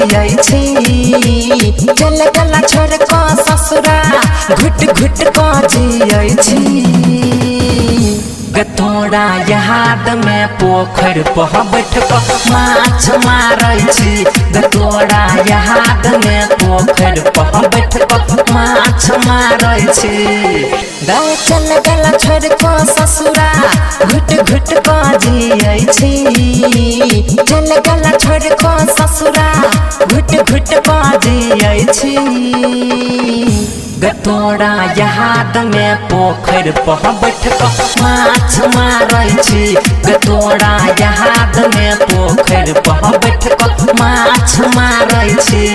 जियै छी चल गला छोड़ को ससुरा घुट घुट को जियै छी तोरा याद में पोखर पर बैठ को माछ मारै छी तोरा याद में पोखर पर बैठ को माछ मारै छी चल गला छोड़ को ससुरा घुट घुट को जियै छी चल गला छोड़ को ससुरा घुट घुट को जियै छी तोरा याद में पोखर पर बैठ को माछ मारै छी तोरा याद में पोखर पर बैठ को माछ मारै छी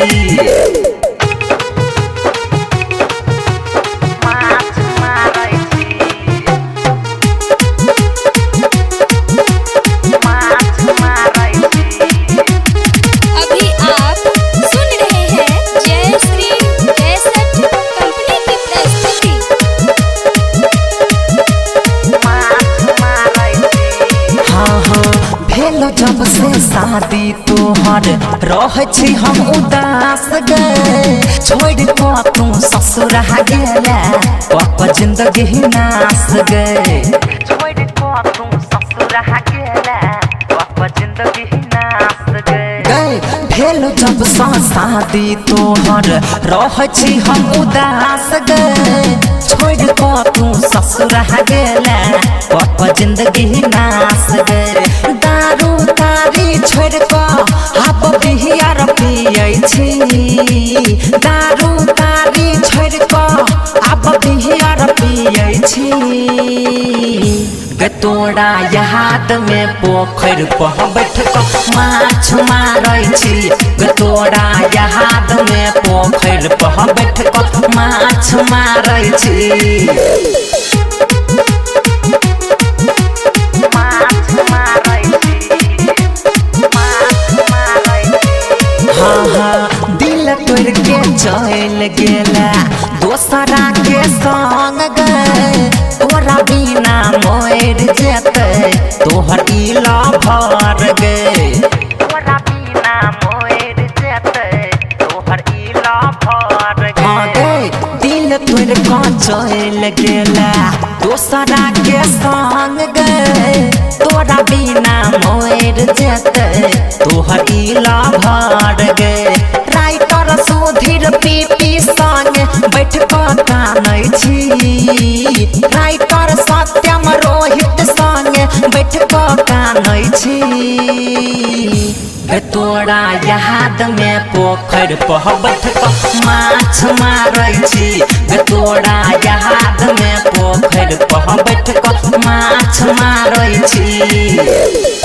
जब से शादी तोहर रह छी हम उदास गे छोड़ को तू ससुर गेला पापा जिंदगी नास गे छोड़ को तू ससुर गेला पापा जिंदगी नास गे भेल जब से शादी तोहर रह छी हम उदास गे छोड़ को तू ससुर गेला पापा जिंदगी नास गे दारू तारी छोड़ को अब बिहार पियै छी दारू तारी छोड़ को अब बिहार पियै छी तोरा याद में पोखर पर बैठ को माछ मारै छी तोरा याद में पोखर पर बैठ को माछ मारै छी दिल तोड़ के चल गेला दोसरा के संग गए तोरा बिना मोर जेते तोहर इला भर गए तोरा बिना मोर जेते तोहर इला भर गए दिल तोड़ के चल गेला दोसरा के संग गए तोरा बिना मोर जेते तोहर इला भर गए राइटर सुधीर पीपी संग बैठ को कानै छी राइटर सत्यम रोहित संग बैठ को कानै छी तोरा याद में पोखर पर बैठ को माछ मारै छी तोरा याद में पोखर पर बैठ को माछ मारै छी।